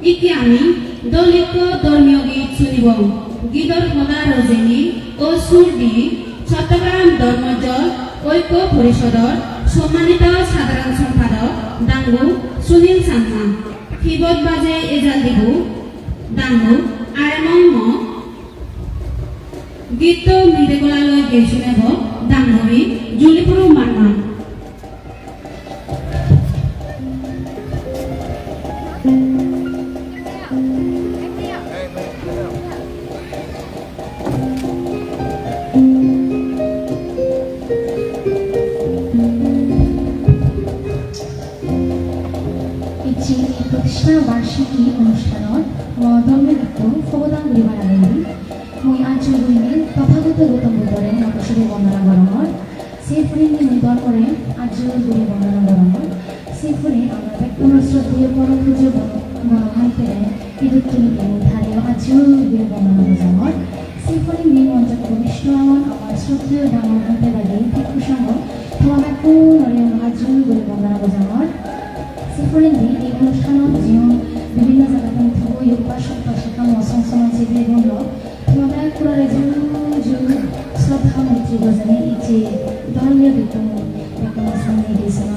ইকি আমি দলিত ধর্মীয় গীত শুনিব গীতর সদা রজনী ও সুর দি চট্টগ্রাম ধর্মজ ঐক্য পরিষদর সম্মানিত সাধারণ সম্পাদক ডাঙ্গু সুনীল সাহা কিবত বাজে এজাল দিবু ডাঙ্গু আরেমন গীত মৃদেগুলালৈ গীত শুনেব ডাঙ্গবি জুলিপুরু মান্না প্রতিষ্ঠা বার্ষিকী অনুষ্ঠানত ধর্মের ফবদান করিবার আগে মই আঞ্চলিক তথাগত গৌতম বুদ্ধরে নটসরে বন্দনা গরমর সেইফুরে মই ধর্মরে আঞ্চলিক গুলি বন্দনা গরমর সেইফুরে আমরা ব্যক্তন শ্রদ্ধেয় পরম পুজো মনোভাইতে বিদ্যুৎ ধারে আঞ্চলিক গুলি বন্দনা গজমর সেইফুরে মি মঞ্চ প্রবিষ্ট আমার শ্রদ্ধেয় ডাঙর হাতে লাগে ভিক্ষু সঙ্গ তোমার কোন আঞ্চলিক গুলি বন্দনা গজমর সেইফুরেন্দি এই অনুষ্ঠানত যিও বিভিন্ন জায়গাতে থবই উপাসক পাশিকা মসং সমাজে বেগুন তোমাদের পুরারে শ্রদ্ধা মৈত্রী গজনে ইচ্ছে ধর্মীয় বিক্রম সামনে দিয়েছিল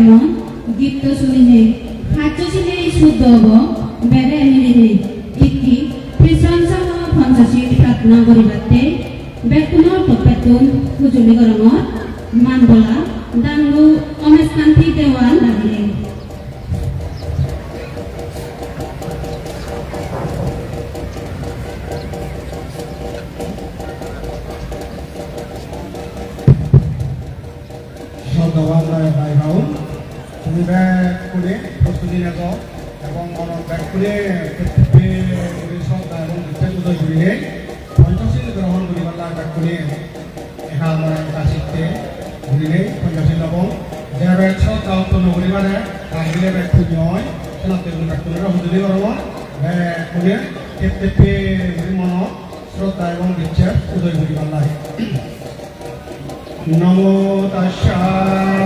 Berman, Gipto Suline, Hatchosine Sudobo, Bere Emily, Iki, Prisansa Fantasy Pratna Goribate, Bekuno Topetun, Hujuli Goromor, Mandola, Dangu, Omeskanti Dewan Nagile. তুমি ব্যাগ করে প্রস্তুতি নেব এবং ব্যাগ করে এবং বিদ্যালয় ঘুরিলে পঞ্চশীল গ্রহণ করিবার ব্যাগ করে এহা আমার কাশিতে ঘুরিলে পঞ্চশীল এবং যে ব্যাগ সত্য নগরীবারে আহিলে ব্যাগ খুঁজ নয় সেনাতে ব্যাগ করে হুজুরি করব ব্যাগ করে কেপে ঘুরি মন শ্রদ্ধা এবং বিচ্ছেদ উদয় করিবার লাগে নমো তাস্যা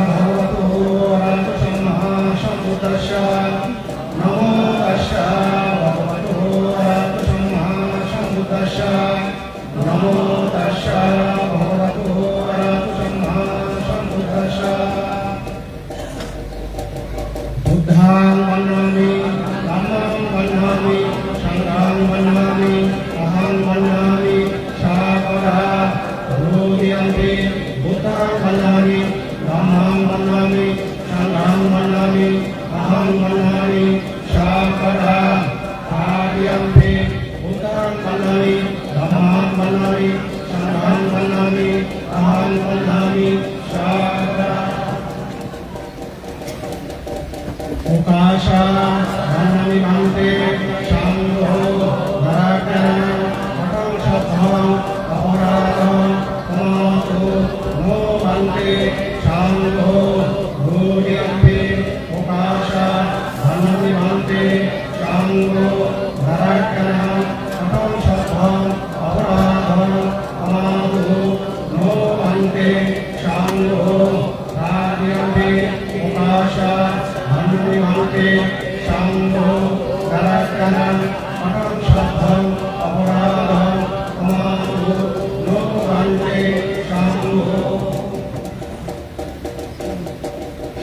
ভগবতো অরহতো সম্মা সম্বুদ্ধাস্যা নমো তাস্যা ভগবতো অরহতো সম্মা সম্বুদ্ধাস্যা নমো তাস্যা ভগবতো অরহতো সম্মা সম্বুদ্ধাস্যা বুদ্ধাং বন্নামি ধম্মং বন্নামি সংঘং বন্নামি অহং বন্নামি Sagra রূঢ়িয়ন্তে Buddhang Vannami, Dhammang Vannami, Sanghang Vannami, Aham Vannami, Shakara, Adiyampi, Buddhang Vannami, Dhammang Vannami, Sanghang Vannami, Aham Vannami, Shakara. Ukasha, Vannami Bhante, Shangho, Dharakana, Matam Shabham, Aparadam, Kamatu, Bhante, Shangho, Rudhyampi, Ukasha, Vannami Bhante, Shangho, Dharakana, Atam Shabham, Aparadam, Kamatu, No Bhante, Shangho, Rudhyampi, Ukasha, Vannami Bhante, Shangho, Dharakana, Atam Shabham, Aparadam, Kamatu, No Bhante,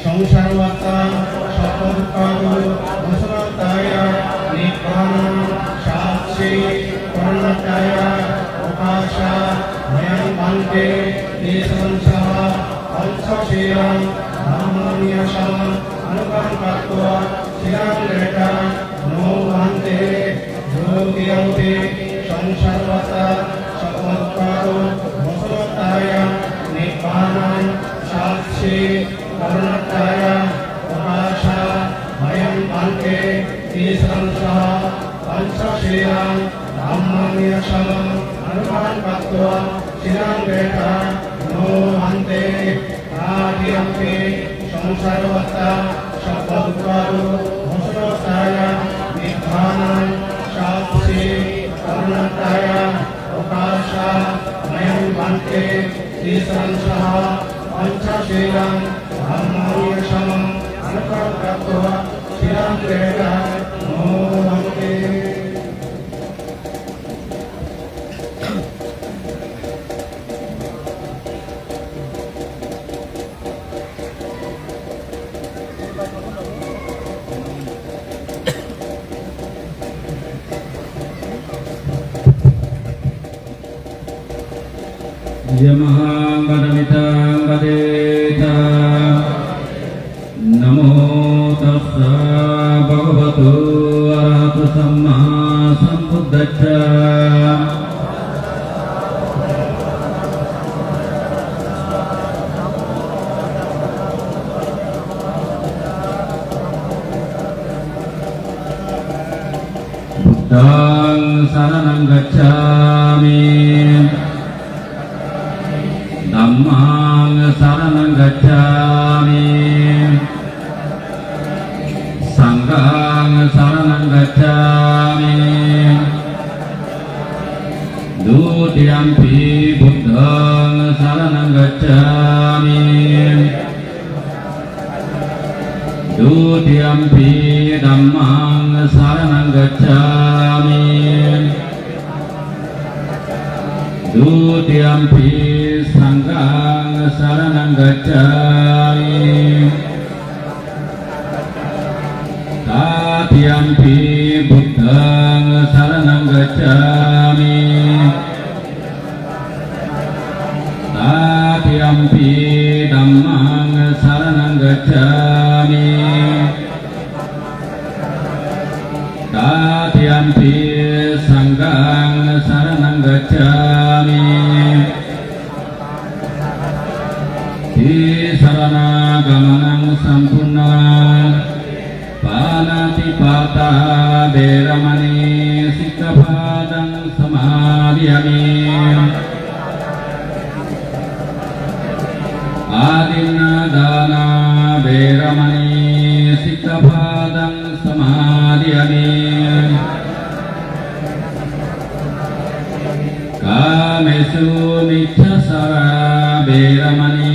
সংসারবার্তা সতর্কাগো বসরাতায় নিব্বান সাক্ষী করণতায় প্রকাশা ভয়ং বান্তে নিসংসহ অংশশীলং ধর্মনিয়সম অনুকম্পত্বা শিরাং রেটা নো বান্তে যোগিয়ন্তে সংসারবার্তা সতর্কাগো বসরাতায় নিব্বান সাক্ষী করণতায় প্রকাশা ভয়ং বান্তে নিসংসহ অংশশীলং ধর্মনিয়সম অনুকম্পত্বা শিরাং রেটা নো বান্তে আদিয়ম্পি সংসারবত্তা সপদুকারো বসরতায় নিব্বানাং সাক্ষী করণতায় প্রকাশা ভয়ং বান্তে নিসংসহ অংশশীলং ধর্মনিয়সম অনুকম্পত্বা শিরাং রেটা নো বান্তে Yamahang Vadamitam Vadeta Namo Tassa Bhagavato Arahato Samma Sambuddhassa Buddhang Saranang Gacchami Dhammang Saranang Gacchami Sanghang Saranang Gacchami Dutiyampi Buddhang Saranang Gacchami Dutiyampi Dhammang Saranang Gacchami Dutiyampi Sanghang Saranang Gacchami Tatiampi Buddhang Saranang Gacchami Tatiampi Dhammang Saranang Gacchami Tatiampi Sanghang Saranang Gacchami Di Sarana Gamanang Sampurnang Panatipata Veramani Sikkhapadang Samadhiyami Adinadana Veramani Sikkhapadang Samadhiyami Kamesu Miccasara Veramani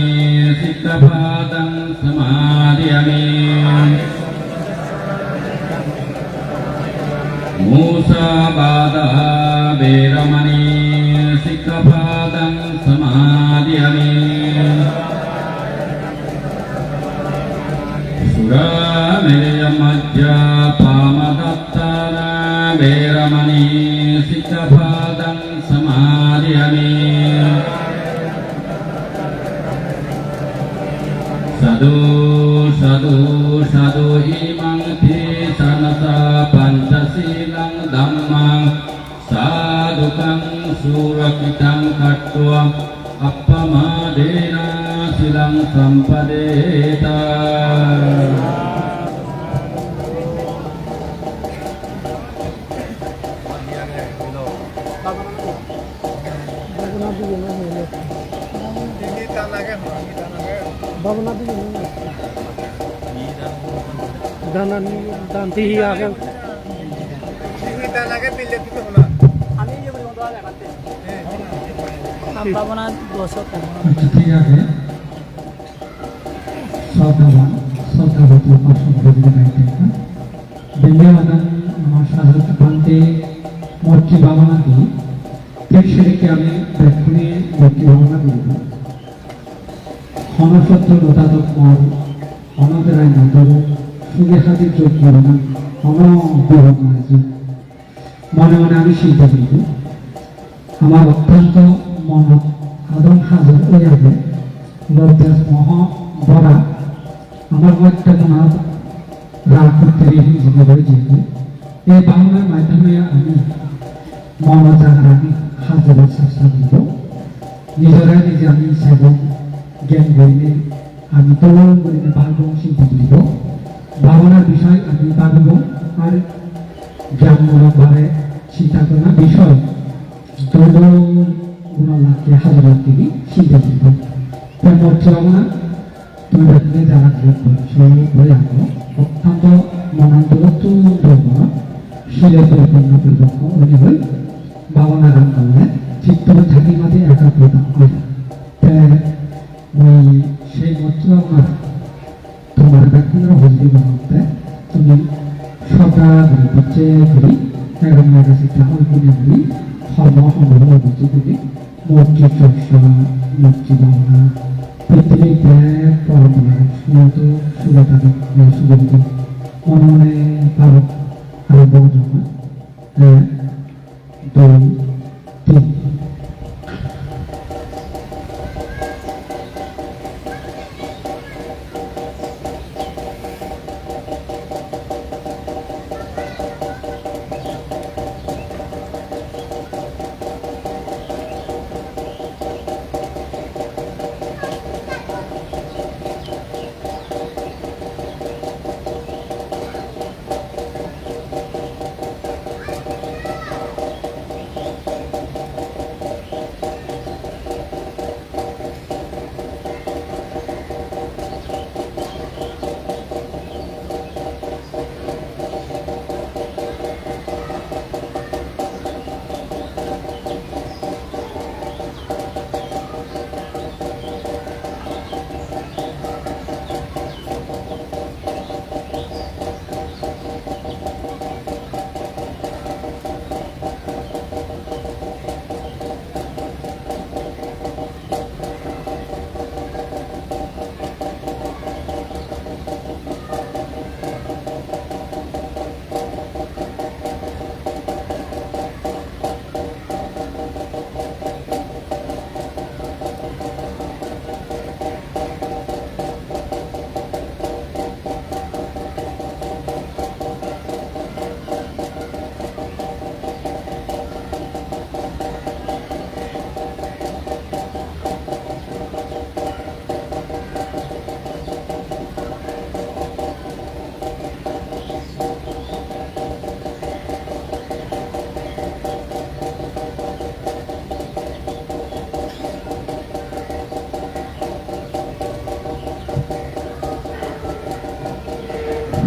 Sikkhapadang Samadhiyami Musabada Veramani Sikkhapadang Samadhiyami Surameya Majja Pamadattana Veramani Sikkhapadang Samadhiyami Sadhu Sadhu Sadhu Imang Tisanasa Pancasilang Dhammang Sadukang Surakitang Katwa Appamadena Silang Sampadeta ঠিক আছে শ্রদ্ধাবান শ্রদ্ধাবতী উপাসক ಧನ್ಯವಾದ ನಮ್ಮ ಶಾಸಕ ಬಂತೆ ಮೂರ್ತಿ ಭಾವನಾಗಿ ಪ್ರೇಕ್ಷಕರಿಗೆ আমি ব্যক্তি মূর্তি ভাবনা করব অনসত্য লতাতক মন অনদরায় নদর সুদেহাদি যোগ্য না অনবিহন আছে মনে মনে আমি চিন্তা করব আমার অত্যন্ত মন আদম হাজার হয়ে যাবে লজ্জাস মহ বরা আমার মধ্যে মনে রাগ করতে হিসেবে রয়েছে এই বাংলার মাধ্যমে আমি মন জাগারানি হাজারের চেষ্টা করব নিজেরাই নিজে আমি সেবন জ্ঞান করিলে আমি তলন করিলে ভাবব চিন্তা করিব ভাবনার বিষয় আমি ভাবিব আর জ্ঞানমূলকভাবে চিন্তা করা বিষয় দৈন গুণলাখে হাজার তিনি চিন্তা করিব তার মধ্যে ভাবনা তুমি ব্যক্তি যারা বলে আনো অত্যন্ত মনান্তরত্ব ধর্ম শিলে পরিপূর্ণ পরিপক্ষ অনুযায়ী ভাবনা গান করলে চিত্তরে থাকি মাঝে একাগ্রতা হয় ওই সেই মধ্য আমার তোমার ব্যক্তিরা হজরি বানাতে তুমি সদা হচ্ছে করি এবং মেগাসিটা ওইগুলি বলি ধর্ম সংগ্রহ বুঝে করি মূর্তি চর্চা মূর্তি ভাবনা পৃথিবীর ব্যাগ পরম্পরা সুনত সুলতাকে সুগন্ধ মনে মনে ভারত আরো বহু জমা দুই তিন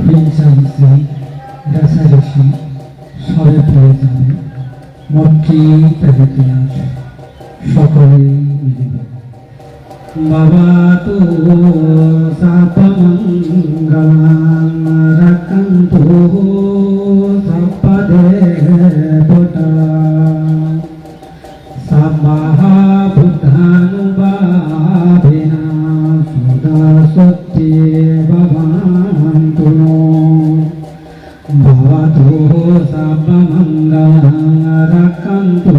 হিংসাহিংসি রেষারেষি সরে পড়ে যাবে মটকি পেতে আসে সকলে মিলিবে বাবা তো সাপমঙ্গলাং রাখন্তু সাপদেবতা সাম্মাহা বুদ্ধানুবাদেনা সদা সত্যে ভবন্তু ভবতু সাপমঙ্গলাং রাখন্তু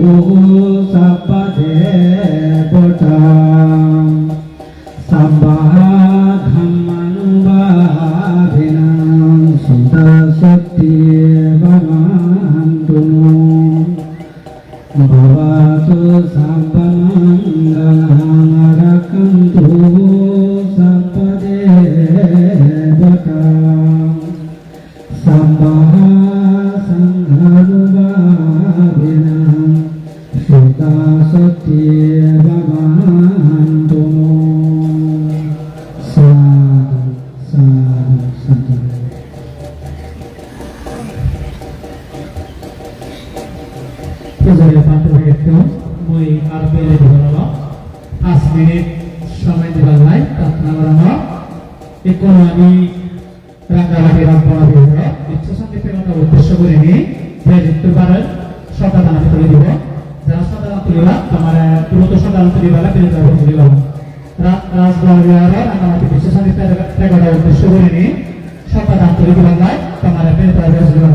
সাপদেবতা সাম্মাহা ধম্মানুবাদেনা সদা সত্যে ভবন্তু Bhavatu sabbamangalaং rakantu sabbadevatam sabbaha sangharubhavinam sutta sati bhavantu sadhu sadhu sadhu Pujaya Pantu Bhagatu, Mui Arbele Divarama, 5 minute সময় দিবার নাই প্রার্থনা করা হয় এখন আমি রাঙ্গামাটি রামপড়া বিভাগ ইচ্ছা সঙ্গীতের কথা উদ্দেশ্য করে নিয়ে যুক্ত পারেন সরকার দানা তুলে দিব যারা সরকার তুলিবা তোমার দ্রুত সরকার তুলিবা বিরোধী তুলিবা রাজগড় রাঙ্গামাটি বিশ্ব সঙ্গীতের কথা উদ্দেশ্য করে নিয়ে সরকার দান তুলে দিবার নাই তোমার বিরোধী তুলিবা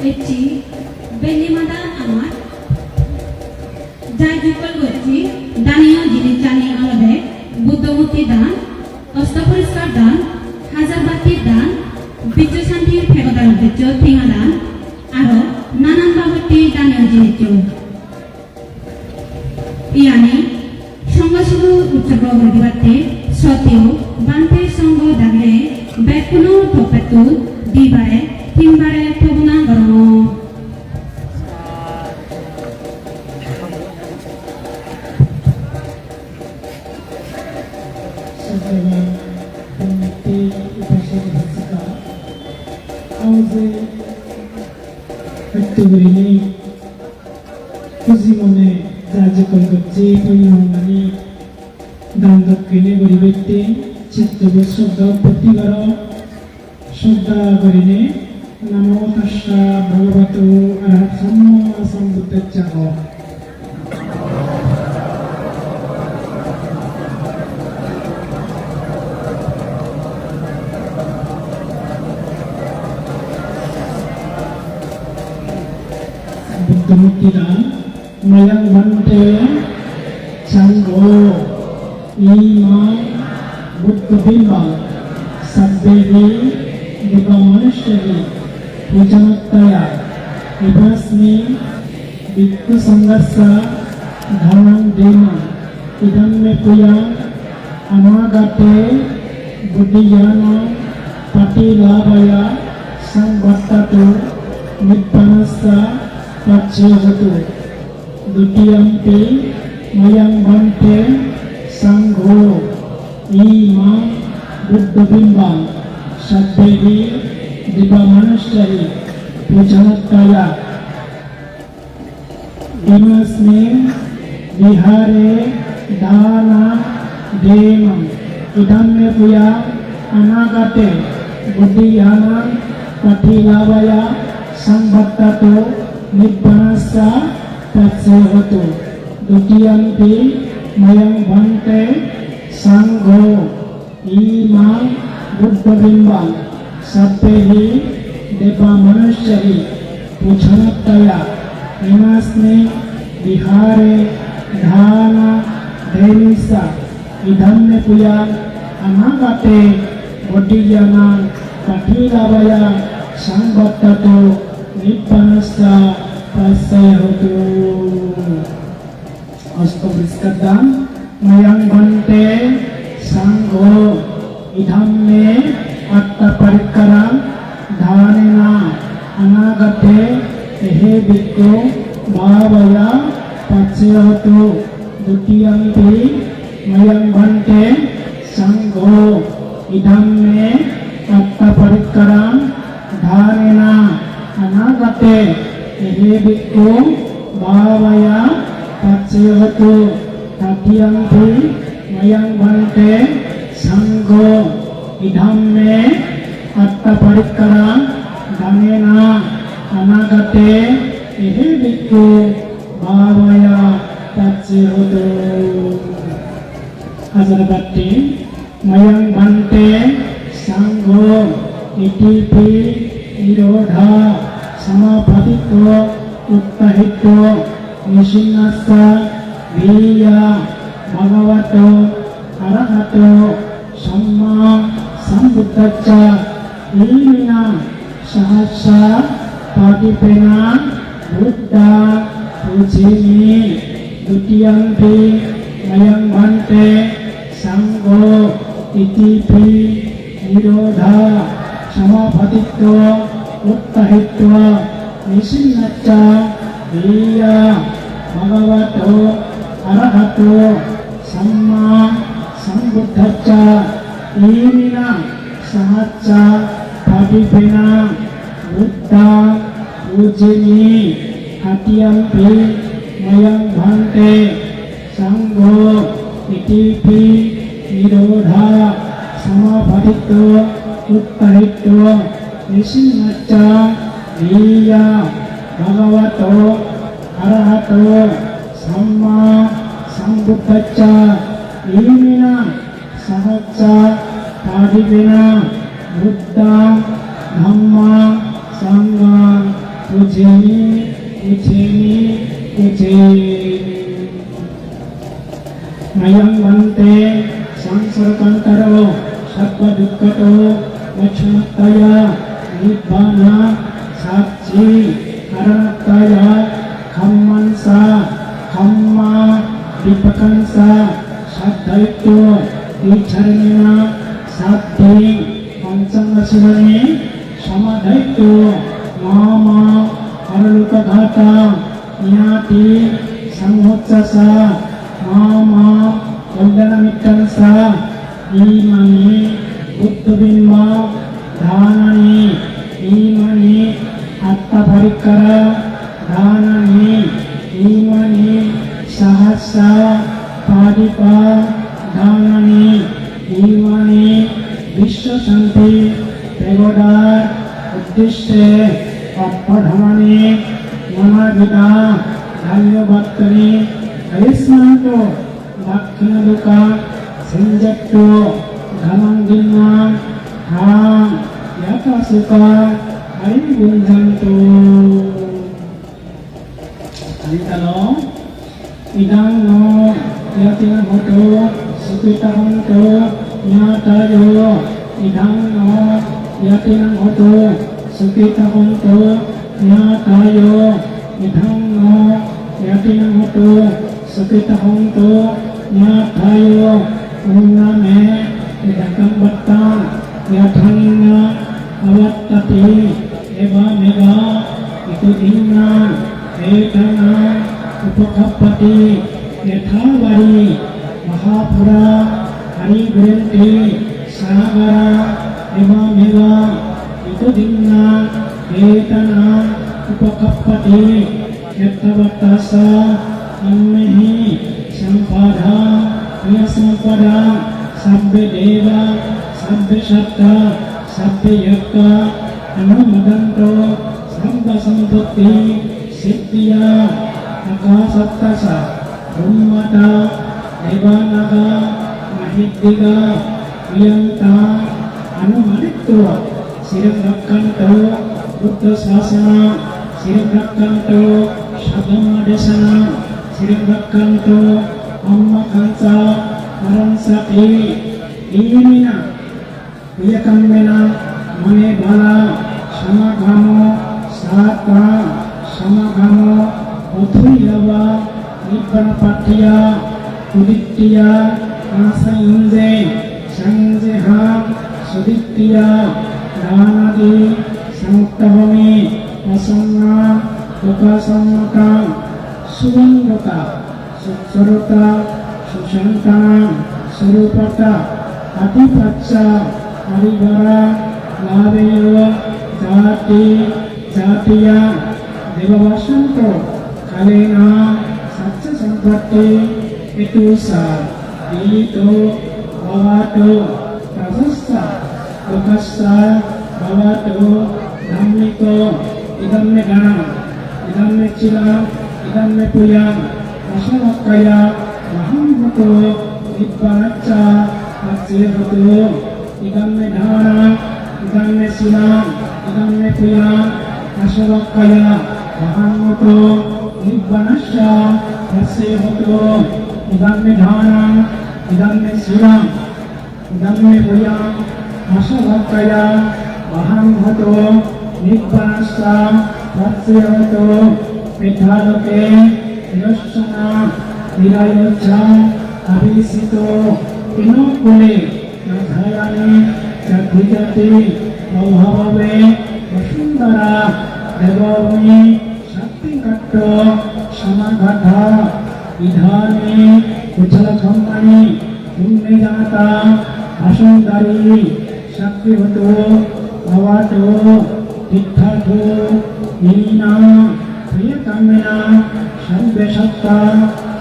একটি বেলিমাদা আমার যাই যুগল করছি দানীয় জিনিস জানি আলাদা বুদ্ধমূর্তি দান অষ্টপরিষ্কার দান হাজার বাতির দান বিশ্ব শান্তির ফেরদার উদ্দেশ্য ফিঙা দান আরো নানান বাবদটি দানীয় জিনিস ইয়ানি সংঘ উৎসব দিবাতে সতেও বান্তের সঙ্গ দাগলে বেকুনো টপেতু দিবারে তিনবারে প্রবনা গরম Saudara Pengerti Upacara Bersika Auze Aktivitas ini Kuzimone Raja Kolkotji Panyamani Dandak Kene Beribete Chittabu Shraddha Pratigara Shraddha Garine Namo Tassa Bhagavato Arahato Samma Sambuddhacca Buddhamuktidan mayang bante sanggo ima buddha bimba sabbehi deva manushyari pujanattaya ibasmi bhikkhu sangassa dhanam dema idam me puya amagate buddhiyana patilavaya samvattatu nibbanassa Pacchayatu Dutiyampi Mayang Bante Sangho Ima Buddha Bimba Sabbehi Deva Manushyari Pujanattaya Dimasme Vihare Dana Dema Idamme Puya Anagate Buddhiyana Patilavaya Samvattatu Nibbanassa Pacchayatu Dutiyampi Mayang Bante Sangho Ima Buddha Bimba Sabbehi Deva Manushyari Pujanattaya Imasme Vihare Dhana Dhenisa Idhamme Puya Anagate Buddhiyana Patilavaya Samvattatu Nibbanassa Pacchayatu Astagfirullahaladzim Mayang Bante Sangho Idhamme Atta Parikkaram Dhanena Anagate Ehe Bhikkhu Bhavaya Pacchayatu Dutiyampi Mayang Bante Sangho Idhamme Atta Parikkaram Dhanena Anagate Ehe Bhikkhu Bhavaya Pacchayatu Dutiyampi Mayang Bante Sangho Idhamme Atta Parikkaram Dhanena Anagate Ehe Bhikkhu Bhavaya Pacchayatu Azarbati Mayang Bante Sangho Itipi Nirodha Samapatitva Uttahitva Nishinnassa Viya Bhagavato Arahato Samma Sambuddhacca Ilmina Sahasa Padipena Buddha Pujini Dutiyampi Mayang Bante Sangho Itipi Nirodha Samapatitva Uttahitva Nishinnacca Viya Bhagavato Arahato Samma Sambuddhacca Imina Sahacca Padipena Buddha Pujini Dutiyampi Mayang Bante Sangho Itipi Nirodha Samapatitva Uttahitva Nishinnacca Viya Bhagavato Arahato Samma Sambuddhacca Imina Sahacca Padipena Buddha Dhamma Sangha উচেমি উচেমি উচেমি Mayang bante sangsara kantaro sabba dukkato mokshamataya nibbana sakci karanataya khammansa khamma dipakansa saddhaitto dicharnena saddhi panchangasilani samadhaitto mama araluka ghata nyati samhotsasa mama kaldana mittansa imani buddhabimma dhanani imani atta parikara dhanani imani sahasa padipa dhanani imani vishwa shanti pagodar uddishye appadhamani manavida dhanyavatani Ayasmanto Dakkhina Duka Senjatto Dhamangginna Ham Yata Sukha Arigunjanto Antalo Idang no Yatina Hoto Sukita Honto Nyatayo Idang no Yatina Hoto Sukita Honto Nyatayo Idang no Yatina Hoto Sukita honto nyatayo unname idakam battang yathanna avattati eva mega itu inna etana upakappati yathavari mahapura hari gurenti sagara eva mega itu inna etana upakappati yathavatasa ammehi sampada ya sampada sabbe deva sabbe shatta sabbe yakka anumadanto sabba sambutti siddhiya akasattasa ummata devanaga mahiddiga priyanta anumanittua sirakkanto buddha sasana sirakkanto Sabama desana sirakkanto amma kansa maransati imina Viyakammena mane bala samagamo sata samagamo othuyava nibbana patiya udittiya asayunze sanjeha sudittiya dhanadi samuttavami asanna Lokasammata Suvandoka Suksarota Sushantana Surupata Adipatsa Harigara Laveyo Jati Jatiya Devavasanto Kalena Satya Sampati Itusa Dito Bhavato Prasasta Lokasa Bhavato Dhammiko Idamme Ganam Idamme Chilam Idamme Puyam Asamakaya Mahammato Nibbanacha Atsirato Idamme Dhana Idamme Silam Idamme Puyam Asamakaya Mahammato Nibbanacha Atsirato Idamme Dhana Idamme Silam Idamme Puyam Asamakaya Mahammato Nibbanasa Vatsirato Medhaloke Yoshana Nirayocha Abhisito Inokule Nadhayani Jadhijati Bhavave Vasundara Devavami Shakti-katta Samagatha Idhani Kuchalakhammani Punnejata Asundari Shakti-vato Bhavato Titthato Nina Priyakammena Sabbe Satta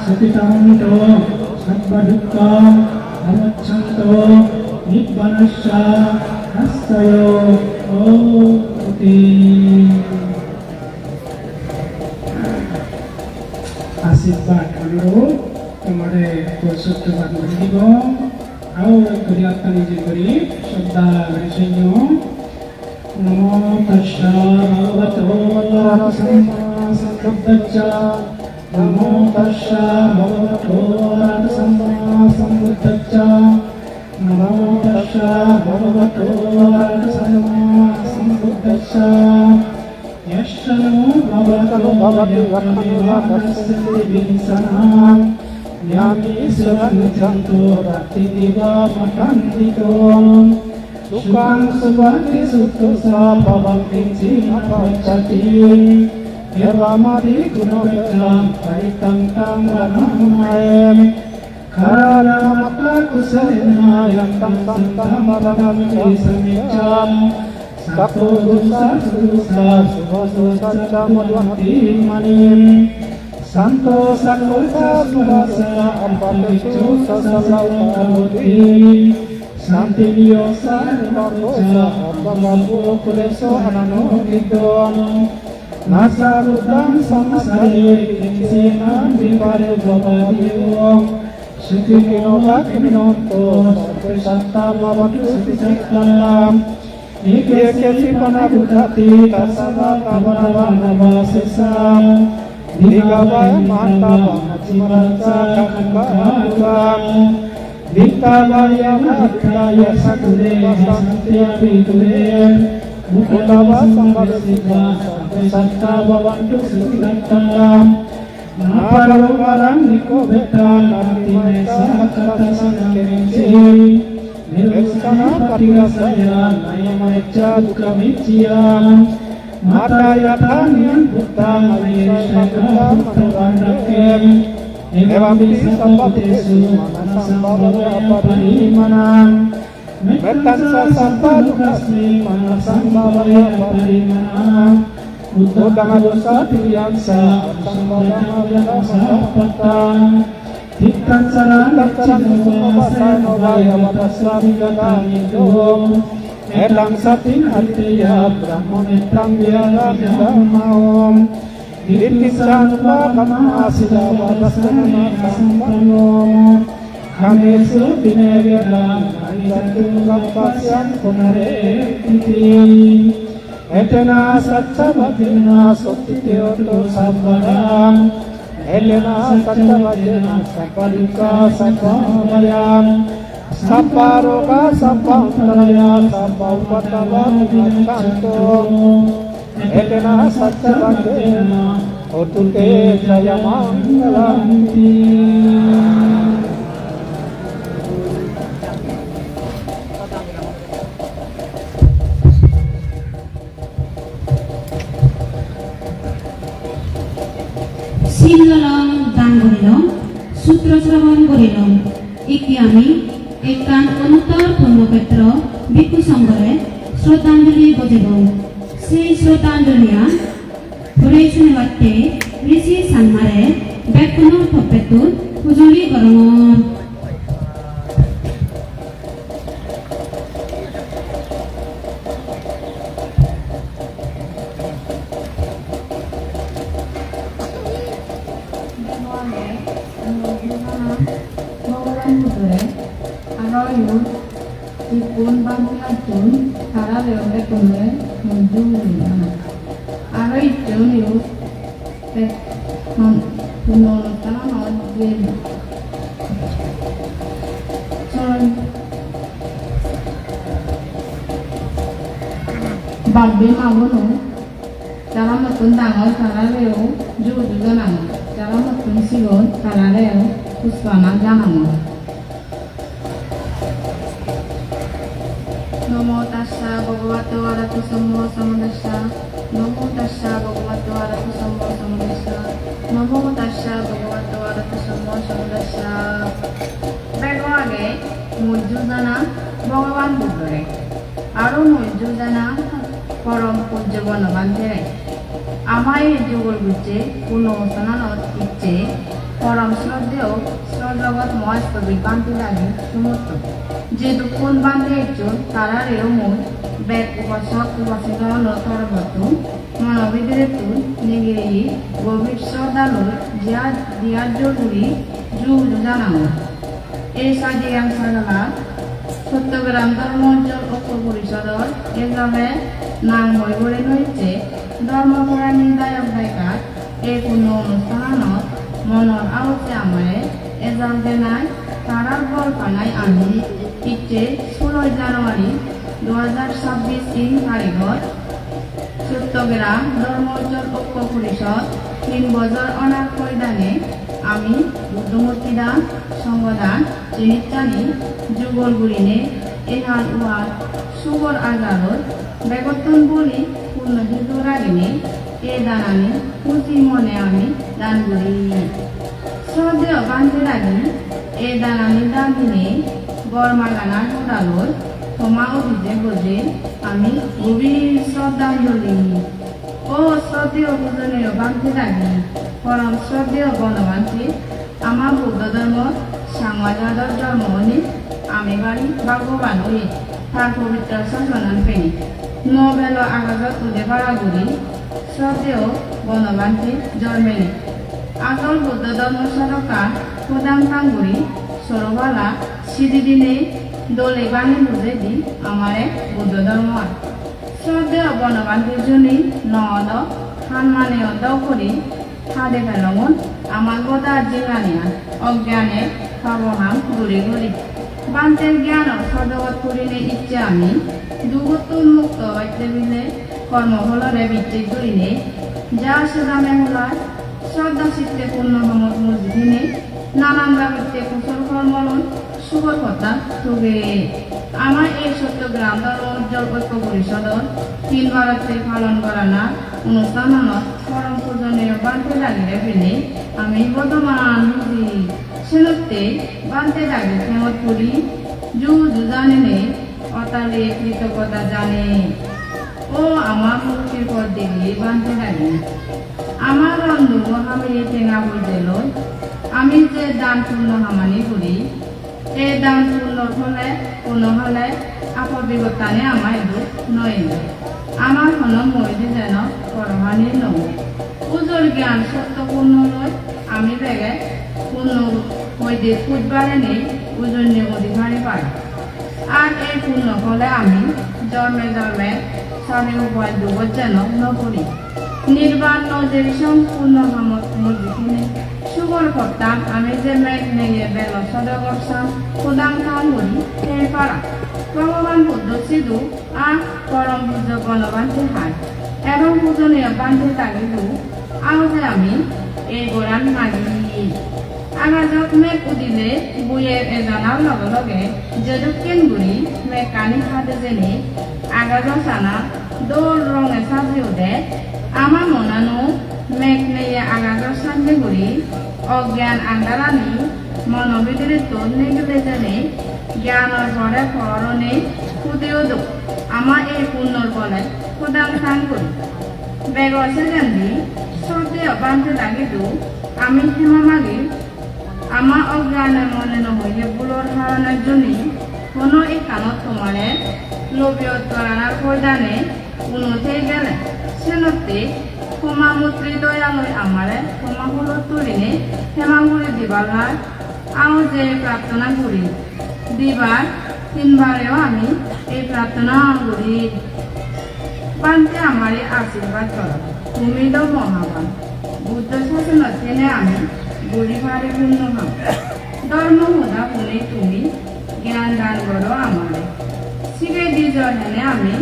Satitamito Sabba Dukka Amachanto Nibbanasya Hastayo Oti Asifat अनुरोध तुम्हारे को सत्यवाद बंदीगो आओ करियाता निजे करी श्रद्धा गणेशन्यो নমো তস্যা ভগবতো অরহতো সম্মা সম্বুদ্ধস্য নমো তস্যা ভগবতো অরহতো সম্মা সম্বুদ্ধস্য নমো তস্যা ভগবতো অরহতো সম্মা সম্বুদ্ধস্য यश्च no भवतो यत्तमेवातस्य विंसनां यामि सुरञ्जन्तो रत्तिदिवामकन्दितो सुखं सुभक्ति सुखसा भवन्ति जीवपच्छति एवमदि गुणवेदां परितं तं वनमयं खरारमत्ता कुशलेनायं तं भवन्ति समीक्षाम् Satu dosa sudosa mati manim santo santo sudosa ampalicu sasalau kamuti santi diosa barosa ampalaku kuleso anano kidon nasa rudang samasari kinsinan dipare babadiyo suki kinola kinonto sampai santa mawatu suki seklam Ike kelipana budhati tasava kavanava navasisa Digavaya mantava machimaransa kakakakam Diktavaya madhikaya sakure santya vidure Mukutava sambhasika sampai satta bhavantu siddhantam Naparovaram niko beta nartinesa kata sankerensi Nirvana patiga saya nayamacha dukamichiam Mata yatha niyan bhutta aveshaka bhaktavanakem Evam visambhatesu manasambhavaya parimanam Metansa sampalukasmi manasambhavaya parimanam Uddhotama dosa tiyansa sambhavaya sampatam Ikan sarang lakcino asaya matasami gatamido Elang satin hatiya brahmanetam vyadamahom Dirisan vakama asila vadasana kasampanom Kamesu binevyalam anisatu kapasyan punare titi Etena satsa bhaktina sottityoto sabbadam Elena sattavajena sappalika sappamaya sapparoga sappamparaya sappaupattava vikanto Elena sattavajena otute jayamangalanti শিলগলং দান করিলাম সূত্র শ্রবণ করিলাম একে আমি একান অনুত্তর পুণ্যক্ষেত্র ভিক্ষু সংঘরে শ্রদ্ধাঞ্জলি বজিব সেই শ্রদ্ধাঞ্জলিয়া ঘুরে শুনে বাট্টে ঋষি সান্মারে ব্যাকুণর থপেতুর হুজুরি গরমর Ipun bantuan pun cara leonde kunde menuju mana. Aro itu niu pet punon tanah non game. Sorry. Babbe mabono cara matun tangan cara leo juga juga nama. Cara matun sigon cara leo puspana jangan. Namo tassa bhagavato arahato samma sambuddhassa Namo tassa bhagavato arahato samma sambuddhassa Namo tassa bhagavato arahato samma sambuddhassa Bhagavage mujjudana Bhagavan Buddhare Aro mujjudana Param pujya banabante Amaye jogor bucce Puno sananot icce Param শ্রদ্ধেয় শ্রদ্ধাগত মহাস্তবিক বান্তি লাগে সমর্থ যেহেতু কোন বান্ধে একজন তারা রেও মূল bag উপাসক উপাসিকা লতারবত মনোবিদেতু নিগিরি গভীর শ্রদ্ধালু দিয়ার জরুরি যুগ জানানো এই সাজিয়াং সাজালা সত্যগ্রাম ধর্মঞ্চল ঐক্য পরিষদর এগ্রামে নাম হৈ পৰি হৈছে ধৰ্মপৰাণী দায়ক দায়িকাৰ এই কোনো অনুষ্ঠানত মনৰ আউটে আমাৰে এজাল দেনাই তারার বল পানায় আমি ইচ্ছে 16 জানুয়ারি 2026 তারিখত চট্টগ্রাম ধর্মোজ্জ্বল ঐক্য পরিষদ 3 বছর অনার ময়দানে আমি বুদ্ধমূর্তি দান সংগদান জিনিসটানি যুগল গুরিনে এহাল উহাল সুগর আজারত বেগতন বলি পূর্ণ হিন্দু রাগিনে এ দান আমি পুঁজি মনে আমি দান করি শ্রদ্ধেয় বান্ধে রাগি এ দান আমি দান দিনে বরমাগানার হোদালয় ক্ষমা অভিযোগ বজে আমি গভীর শ্রদ্ধাঞ্জলি ও শ্রদ্ধেয় পূজনীয় বান্ধে রাগি পরম শ্রদ্ধেয় গণবান্ধে আমার বৌদ্ধ ধর্ম সাংবাজাদর জন্মনি আমি বাড়ি ভগবান হয়ে তার পবিত্র শাসনান পেনি নবেল আগাজত উদে বাড়াগুড়ি শ্রদ্ধেয় গণবান্ধে জন্মেনি আসল বৌদ্ধ ধর্ম সরকার প্রধান কাঙ্গুড়ি সরবালা সিদিদিনে দলে বাণী বুঝে দি আমারে বৌদ্ধ ধর্ম শ্রদ্ধেয় বনবান্ধীর জন্য নদ হানমানে দাও করি হাদে ফেলমন আমার গদার জিগানিয়া অজ্ঞানে সর্বহাম ঘুরি ঘুরি বান্তের জ্ঞান সদগত করিলে ইচ্ছে আমি দুগত উন্মুক্ত বাইতে বিলে কর্মফলরে ভিত্তিক করিলে যা সেদামে হলায় শ্রদ্ধা চিত্তে পূর্ণ সমত মসজিদিনে নানান বাবিতে কুশল কর্মলন শুভর কথা তবে আমার এই চট্টগ্রাম ধর্মোজ্জ্বল ঐক্য পরিষদর 3 বারাতে পালন করা না অনুষ্ঠানত পরম পূজনীয় বান্তে লাগিলে ফেলে আমি বর্তমান বুঝি সেনতে বান্তে লাগি ক্ষমত করি যু জানে নে অতালে কৃতজ্ঞতা জানে ও আমার মুক্তির পর দেখি বান্তে লাগি আমার বন্ধু আমি টেঙা বলতে লই আমি যে দান পূর্ণ হামানি করি এই দান পূর্ণ হলে পূর্ণ হলে আপদ বিগতানে আমার দুঃখ নয় আমার হন মহিদি যেন পরমানি নয় উজ্জ্বল জ্ঞান সত্য পূর্ণ লয় আমি বেগে পূর্ণ মহিদি ফুটবারে নেই উজন্য অধিকারী পাই আর এই পূর্ণ হলে আমি জন্মে জন্মে সারি উপায় দুবর যেন নকরি নির্বাণ নজের সম্পূর্ণ মসজিদে সুগর করতাম আমি যে মেঘ নেগে বেল সদগরসাম প্রদান কাম করি সেই পারা ভগবান বুদ্ধ সিধু আর পরম পূজ্য গণবান্ধে হাত এবং পূজনীয় বান্ধে তাগিদু আও যে আমি এই গোড়ান মাগি আগাজত মেঘ উদিলে বইয়ের এজানার লগে লগে যে দক্ষিণ গুড়ি মেঘ কানি হাতে জেনে আগাজ সানা দোল রঙে সাজিও দে আমার মনানো মেঘ নেয়ে আগাজর সামনে গুড়ি অজ্ঞান আন্দারানি মনোবিদের তোর নেগলে জানে জ্ঞানের ঘরে ফরণে খুদেও দো আমার এই পুণ্যর বলে প্রদান খান করি বেগসে জানি সত্যি অবান্ধে লাগে দো আমি ক্ষমা মাগি আমার অজ্ঞানের মনে নহইলে ভুলোর ধারণের জন্য কোনো এই কানত তোমারে লোভিয়ত করানোর প্রদানে উন্নতি গেলে সেনতে ক্ষমামূর্তি দয়ালয় আমারে ক্ষমা হলো তুলিনে ক্ষমাগুড়ি দিবার হয় আও যে প্রার্থনা করি দিবার 3 বারেও আমি এই প্রার্থনা করি বান্তে আমারে আশীর্বাদ করো তুমি তো মহাবান বুদ্ধ শাসন থেনে আমি গুড়ি ভারে পূর্ণ হও ধর্ম হুদা পুনে তুমি জ্ঞান দান করো আমারে শিখে দিজর হেনে আমি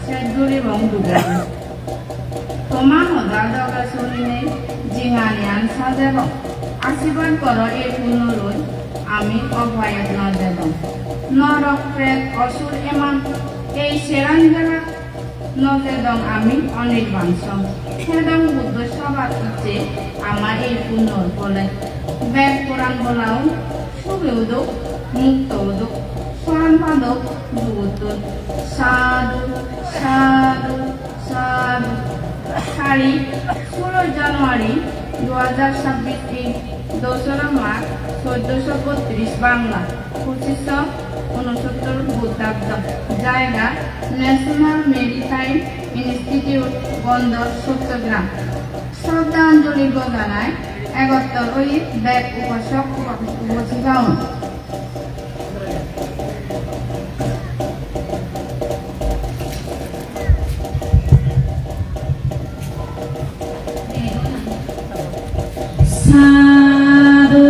সেদুরি বং ডুবে তোমার হদা দগা শুনিনে জিহানিয়ান সাজেব আশীর্বাদ করো এই পূর্ণ রই আমি অভয়ত ন দেব নরক প্রেত অসুর এমান এই সেরান জায়গা নজেদং আমি অনির্বাণ সেদং বুদ্ধ সবার ইচ্ছে আমার এই পূর্ণর ফলে বেদ পুরাণ বলাও শুভে উদক মুক্ত উদক স্মরণ পাদক দুদক সাধু সাধু সাধু তারিখ 16 জানুয়ারি 2026 2রা মার্চ 1432 বাংলা 2569 বুদ্ধাব্দ জায়গা ন্যাশনাল মেরিটাইম ইনস্টিটিউট বন্দর চট্টগ্রাম শ্রদ্ধাঞ্জলি বগানায় 71 ওই ব্যাগ উপাসক উপস্থিত সাধু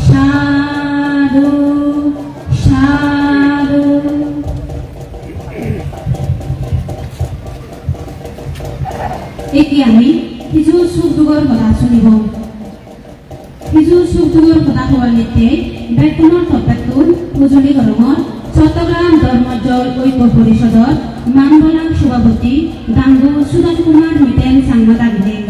সাধু সাধু। একে আমি কিছু সুখ দুঃখৰ কথা শুনিব। কিছু সুখ দুঃখৰ কথা কোৱাৰ নিমিত্তে বেকুনৰ টপিকটোৰ উজনি গৰমৰ চট্টগ্রাম ধর্মজল ঐক্য পরিষদর মানবলাং সভাপতি ডাঙ্গু সুদন কুমার মিটেন সাংবাদ দিলেন।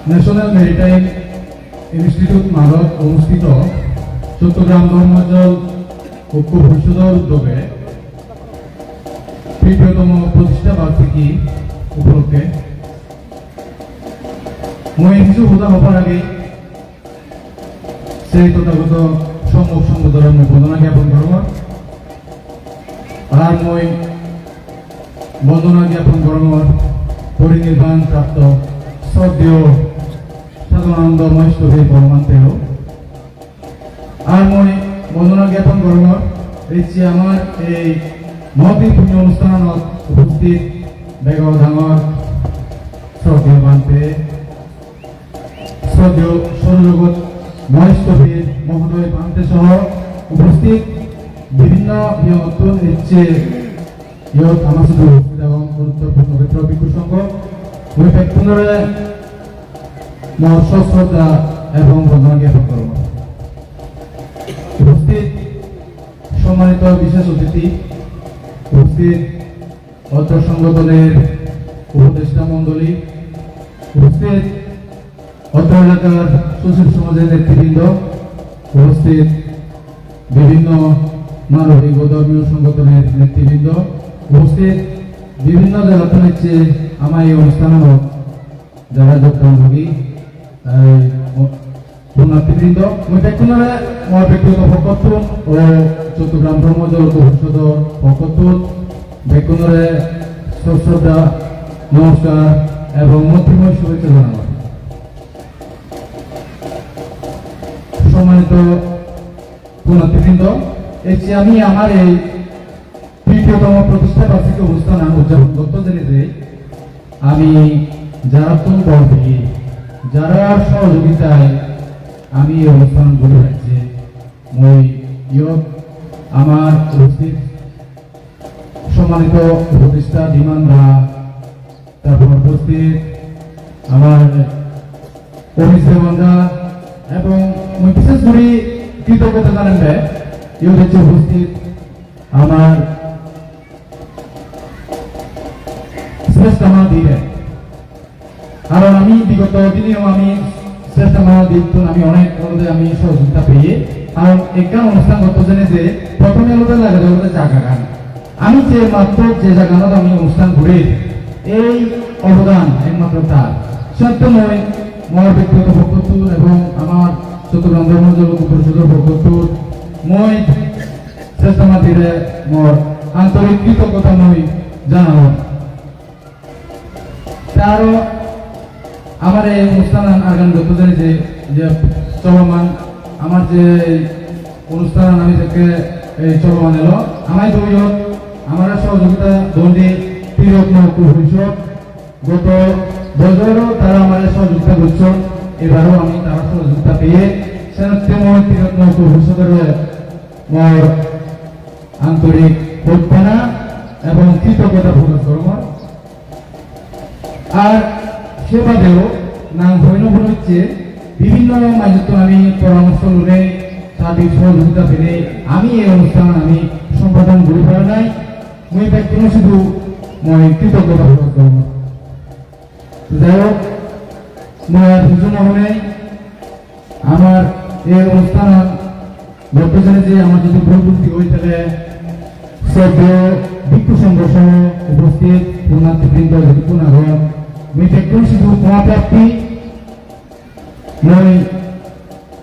ন্যাশনাল মেরিটাইম ইনস্টিটিউট মারত অনুষ্ঠিত চট্টগ্রাম ধর্মজল ঐক্য পরিষদের উদ্যোগে ৩০তম প্রতিষ্ঠা বার্ষিকী উপলক্ষে মই কিছু কথা হবার আগে সেই তথাগত সম্মুখ সম্বোধনের বন্দনা জ্ঞাপন করব। আর মই বন্দনা জ্ঞাপন করব পরিনির্বাণ প্রাপ্ত শ্রদ্ধেয় সাধনানন্দ মহেশ্বরী পরমান্তেও। আর মই বন্দনা জ্ঞাপন করব হচ্ছে আমার এই মহতী পুণ্য অনুষ্ঠানত উপস্থিত বেগৰ ডাঙৰ শ্রদ্ধেয় বান্তে শ্রদ্ধেয় সৌরজগত মহেশ্বরী মহোদয় বান্তে সহ উপস্থিত বিভিন্ন নতুন হচ্ছে ইয়ত আমার শুধু এবং গুরুত্বপূর্ণ ক্ষেত্র ভিক্ষু সংঘ ওই ব্যক্তিরে মোর সশ্রদ্ধা এবং বন্দনা জ্ঞাপন করব। উপস্থিত সম্মানিত বিশেষ অতিথি, উপস্থিত অত্র সংগঠনের উপদেষ্টা মন্ডলী, উপস্থিত অত্র এলাকার সুশীল সমাজের নেতৃবৃন্দ, উপস্থিত বিভিন্ন মানবিক ও ধর্মীয় সংগঠনের নেতৃবৃন্দ, উপস্থিত বিভিন্ন জেলাতে হচ্ছে আমার এই অনুষ্ঠানের যারা যোগদানভোগী পুণ্যার্থীবৃন্দ, মই ব্যক্তিগত মোৰ ব্যক্তিগত পক্ষতোন ও চট্টগ্রাম ধর্মজল পরিষদৰ পক্ষতোন ব্যক্তিগতরে শ্রদ্ধা নমস্কার এবং মৈত্রীময় শুভেচ্ছা জানাব। সম্মানিত পুণ্যার্থীবৃন্দ, এসে আমি আমার এই ৩০তম প্রতিষ্ঠা বার্ষিকী অনুষ্ঠান উদযাপন করতে জেনে আমি যারা তুম বলবি যারা সহযোগিতায় আমি এই অনুষ্ঠান গড়ে রাখছি মই ইয়ত আমার উপস্থিত সম্মানিত উপদেষ্টা ডিমান দা, তারপর উপস্থিত আমার অভিষেকন্দা এবং মই বিশেষ করে কৃতজ্ঞতা জানান দেয় ইয়ত হচ্ছে উপস্থিত আমার শ্রেষ্ঠ মহাদিরে। কারণ আমি বিগত দিনেও আমি শ্রেষ্ঠ মহাদিন আমি অনেক আমি সহযোগিতা পেয়ে, কারণ একটা অনুষ্ঠান করতে জানে যে প্রথমে আলাদা লাগে জায়গা গান আমি যে মাত্র যে জায়গানত আমি অনুষ্ঠান ঘুরে এই অবদান একমাত্র তার সত্য নয়। মোর ব্যক্তিগত পক্ষতুর এবং আমার চট্টগ্রাম ধর্মজল পরিষদের পক্ষতুর মই শ্রেষ্ঠ মহাদিরে মোর আন্তরিক কৃতজ্ঞতা মই জানাব। আরো আমার এই অনুষ্ঠান আগান করতে জানি যে চলমান আমার যে অনুষ্ঠান আমি থেকে চলমান এলো আমার দুইজন আমার সহযোগিতা দণ্ডী ত্রিরত্ন পরিষদ গত বছরও তারা আমার সহযোগিতা করছেন, এবারও আমি তার সহযোগিতা পেয়ে সেনাত্ময় ত্রিরত্ন পরিষদের মোর আন্তরিক প্রার্থনা এবং কৃতজ্ঞতা প্রকাশ করব। আর সেবাদেও নাম হইন হচ্ছে বিভিন্ন মাধ্যমে আমি পরামর্শ লুনে সার্বিক সহযোগিতা পেলে আমি এই অনুষ্ঠান আমি সম্পাদন করে পারা নাই। মই ব্যক্তি শুধু মই কৃতজ্ঞতা প্রকাশ করব। যাই হোক মই সূচনা হলে আমার এই অনুষ্ঠান বলতে চাই যে আমার যদি প্রবৃত্তি হয়ে থাকে শ্রদ্ধেয় ভিক্ষু সংঘ সহ উপস্থিত পুণ্যার্থীবৃন্দ ভিক্ষু নাগর মই ব্যক্তি শুধু মহাপ্রাপ্তি মই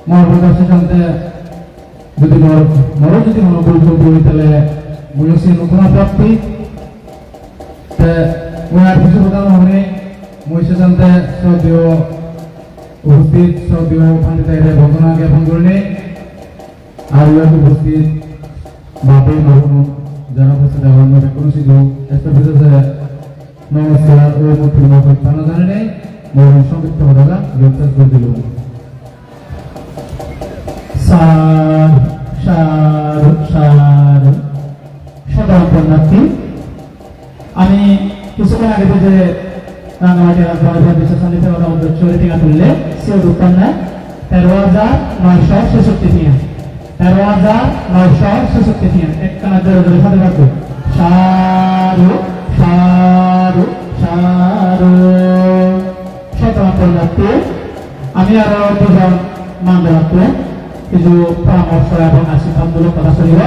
মোর প্রকাশে জানতে যদি মোর যদি মনোবল হয়ে তাহলে মই সে নতুন প্রাপ্তি মই আর কিছু কথা নহলে মই সেখানতে শ্রদ্ধেয় উপস্থিত শ্রদ্ধেয় পণ্ডিতাইরে বন্দনা জ্ঞাপন করলে আর উপস্থিত বাপে মাহুন যারা উপস্থিত আমার কোনো শুধু একটা বিশেষ নমস্কার ও মুখ্য থানা জানে মই সংক্ষিপ্ত কথা যোগদান করে দিল সার সার সার সাধারণ পণ্যার্থী আমি কিছুক্ষণ আগে যে রাঙামাটির রাজবাড়ি বিশ্বসন্ধিতে ওরা চলে টিকা তুললে সে দোকানে 13,966 টিয়া 13,966 টিয়া এক কানা জোরে জোরে সাথে রাখবো সারু সারু সারু সাধারণ পণ্যার্থী আমি আরো দুজন মানতে রাখবো কিছু পরামর্শ এবং আশীর্বাদমূলক কথা শুনিব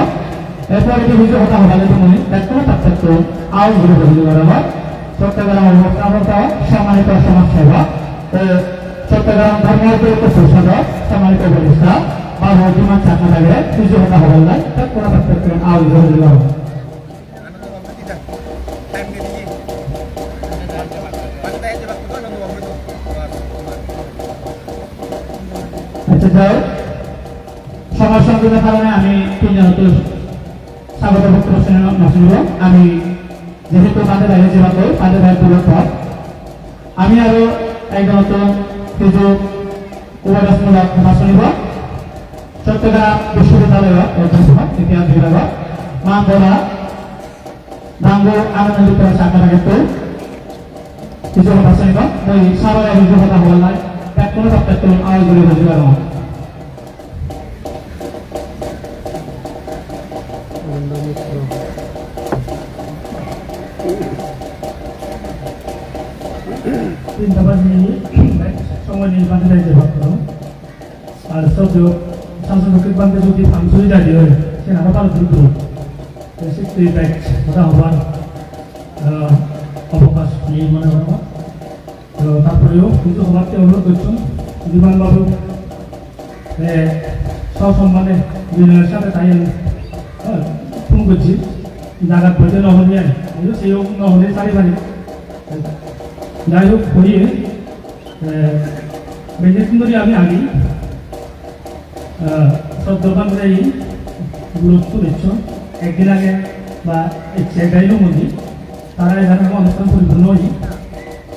এরপরে কিছু কথা হবালে তুমি দেখো তার ক্ষেত্রে আও ঘুরে বলি বরাবর চট্টগ্রাম অবস্থাপক সম্মানিত সমাজসেবক ও চট্টগ্রাম ধর্মীয় পরিষদ সম্মানিত উপদেষ্টা বাবু বিমান চাকমা লাগে কিছু কথা হবালে তার কোনো তার ক্ষেত্রে আও ঘুরে বলি বরাবর আচ্ছা যাও সময় সংকটের কারণে আমি তিনজন স্বাগত বক্তব্য শুনব আমি যেহেতু তাদের বাইরে যেবা করি তাদের বাইরে দূরের পর আমি আরো একজন কিছু উপন্যাসমূলক কথা শুনিব চট্টগ্রাম বিশ্ববিদ্যালয়ের অধ্যাপক ইতিহাস বিভাগ মা বলা ডাঙ্গো আনন্দিত শাখা থাকে কিছু কথা শুনিব ওই সারা কিছু কথা বলা নাই তার কোনো সপ্তাহ আওয়াজ করে বলতে পারবো সময় নির্বাচন আর সব সাংস্কৃতিক বান্ধে যদি ফাংশনে জারি হয় সে আরো ভালো দ্রুত কথা হবার অবকাশ নেই মনে করবো তারপরেও কিন্তু সবারকে অনুরোধ করছেন জীবনবাবু সসম্মানে বিনয়ের সাথে তাই ফোন করছি জায়গার পয়সা নহলে আমি সেই নহলে চারিবারি যাই হোক করিয়ে বেশি সুন্দরী আমি আগে সব দোকান করে গুরুত্ব দিচ্ছ একদিন আগে বা একদিনের মধ্যে তারা এখানে অনুষ্ঠান পরিপূর্ণ হই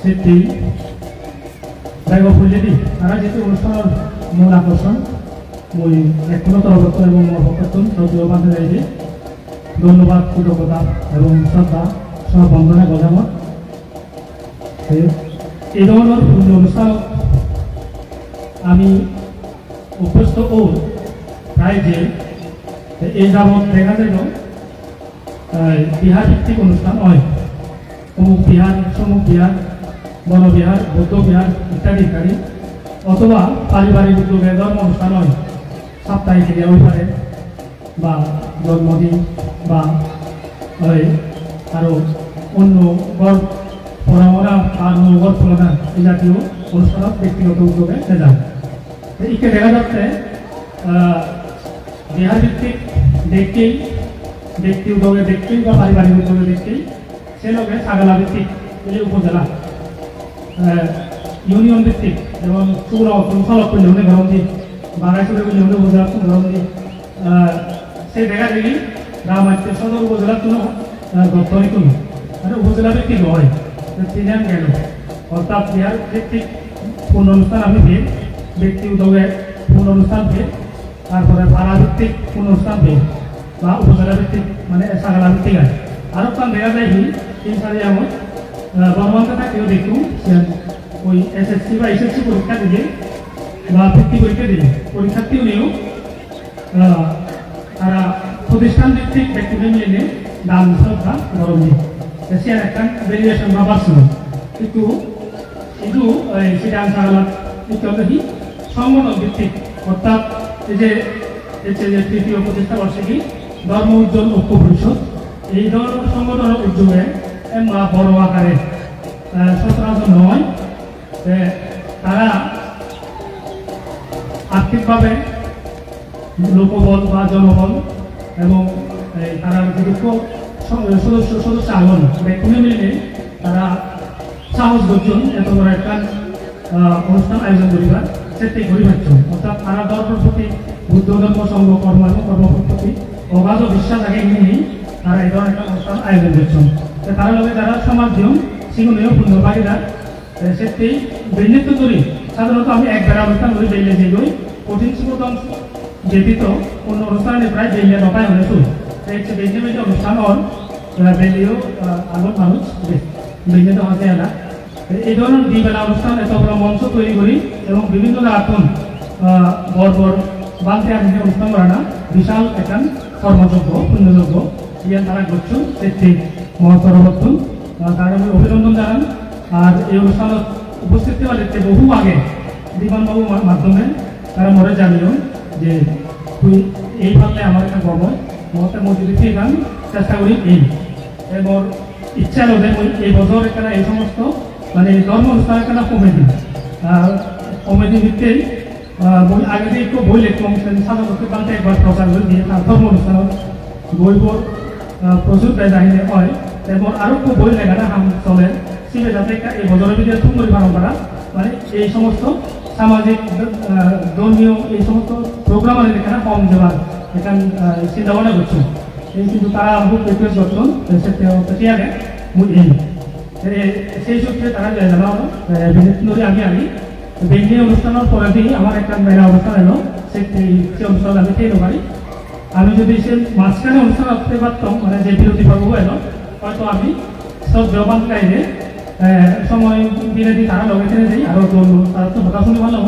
সেটি যাই হোক বুঝলে দিই তারা যেহেতু অনুষ্ঠানের মূল আকর্ষণ ওই এখনো তরবত্ত এবং অবকর্তন সদ্য বান্ধে যাইছে ধন্যবাদ কৃতজ্ঞতা এবং শ্রদ্ধা সব বন্দনা গজামত এই ধরনের অনুষ্ঠান আমি অভ্যস্ত ও প্রায় যে এই যাবৎ দেখা যায় বিহার ভিত্তিক অনুষ্ঠান হয় অমুক বিহার সমুক বিহার বনবিহার বৌদ্ধ বিহার ইত্যাদি ইত্যাদি অথবা পারিবারিক উদ্যোগে ধর্ম অনুষ্ঠান হয় সাপ্তাহিক এরিয়া হয়ে পারে বা জন্মদিন বা আরও অন্য গড় পরামরা আর গড় ফলনা এই জাতীয় অনুষ্ঠান ব্যক্তিগত উদ্যোগে যায় একে দেখা যাচ্ছে বিহার ভিত্তিক দেখতেই ব্যক্তি উদ্যোগে দেখতেই বা পারিবারিক উদ্যোগে দেখতেই সে লোকে ছাগলা ভিত্তিক উপজেলা ইউনিয়ন ভিত্তিক এবং চূড়া ফলক করলে অনেক গরম দিন বাগাইচুরে করলে অনেক উপজেলা গরম দিন সেই দেখা দেখি রামায়ণ সদর উপজেলার কোনো গঠনই কোনো মানে উপজেলা ভিত্তিক হয় তিনান গেল অর্থাৎ বিহার ভিত্তিক পূর্ণ অনুষ্ঠান আমি পেয়ে ব্যক্তি উদ্যোগে পূর্ণ অনুষ্ঠান পেয়ে তারপরে পাড়া ভিত্তিক পূর্ণ অনুষ্ঠান পেয়ে বা উপজেলা ভিত্তিক মানে ছাগলা ভিত্তিক আছে আরও কারণ দেখা যায় কি তিন সালে এমন বর্মানকে থাকলেও দেখুন ওই এসএসসি বা এসএসসি পরীক্ষা দিলে বা ভিত্তি পরীক্ষা দিলে পরীক্ষার্থীও নিয়েও তারা প্রতিষ্ঠান ভিত্তিক ব্যক্তিদের মিলে দাম শ্রদ্ধা গরম দিই সে একটা ভেরিয়েশন বা পার্সন কিন্তু কিন্তু সেটা ছাগলা কি সংগঠন ভিত্তিক অর্থাৎ এই যে তৃতীয় প্রতিষ্ঠা বার্ষিকী ধর্ম উজ্জ্বল ঐক্য পরিষদ এই ধরনের সংগঠনের উদ্যোগে বড় আকারে সচরাচর নয় তারা আর্থিকভাবে লোকবল বা জনবল এবং তারা সদস্য আগন ব্যক্তি মিলে তারা সাহস করছেন এত বড় একটা অনুষ্ঠান আয়োজন করিবার সেটাই করি পাচ্ছ অর্থাৎ তারা ধর্মের প্রতি বুদ্ধ ধর্ম সংঘ কর্মের প্রতি অগাধ বিশ্বাস আগে নিয়েই তারা এই ধরনের একটা অনুষ্ঠান আয়োজন করছেন তারা লগে যারা সমাজ দিন সেগুলিও পূর্ণ ভাগিদার সেটি বেঞ্জিত করি সাধারণত আমি এক বেড়া অনুষ্ঠান করি বেলে যে গই কঠিন শিবতম ব্যতীত অন্য অনুষ্ঠানে প্রায় বেলে নটায় হলে শুরু হচ্ছে বেঞ্জে বেঞ্জে অনুষ্ঠান অন বেলেও আগত মানুষ বেঞ্জে তো হাতে আনা এই ধরনের দুইবেলা অনুষ্ঠান এত বড় মঞ্চ তৈরি করি এবং বিভিন্ন রাতন বড় বাংতে আমি অনুষ্ঠান করা না বিশাল একটা কর্মযোগ্য পুণ্যযোগ্য ইয়ান তারা করছেন সেটি মহাপরবর্তন তার আমি অভিনন্দন জানান আর এই অনুষ্ঠানে উপস্থিত হওয়ার বহু আগে বিমানবাবুর মাধ্যমে তারা মনে জানিও যে তুই এই ভাবলে আমার একটা গর্ব মমতা মসজিদে ফিরে গান চেষ্টা করি এই এবং ইচ্ছা রোধে এই বছর এখানে এই সমস্ত মানে ধর্ম অনুষ্ঠান একটা কমেডি ভিত্তিক আগে দিয়ে একটু বই লিখতাম সাদা করতে পারতে একবার প্রচার করে দিয়ে তার ধর্ম অনুষ্ঠান বইবোৰ প্রচুর বেজাহিনে হয় এবং আরও খুব বই লেখাটা হাম চলে সিবে যাতে এই বছরের ভিতরে সুন্দরী পালন করা মানে এই সমস্ত সামাজিক ধর্মীয় এই সমস্ত প্রোগ্রাম আছে এখানে কম দেওয়ার এখান চিন্তা ভাবনা করছে এই কিন্তু তারা খুব রিকোয়েস্ট করছেন সেটি আগে এই সেই সূত্রে তারা জানাও বিশেষ আমি বেঞ্জি অনুষ্ঠানের পরে দিয়ে আমার একটা মেলা অনুষ্ঠান এলো সেই অনুষ্ঠান আমি খেয়ে পারি আমি যদি সে মাঝখানে অনুষ্ঠান রাখতে পারতাম মানে যে বিরতি পর্ব এলো হয়তো আমি সব জবান গাইলে সময় দিনে দিই তারা লগে কিনে দিই আরও তারা তো কথা শুনে ভালো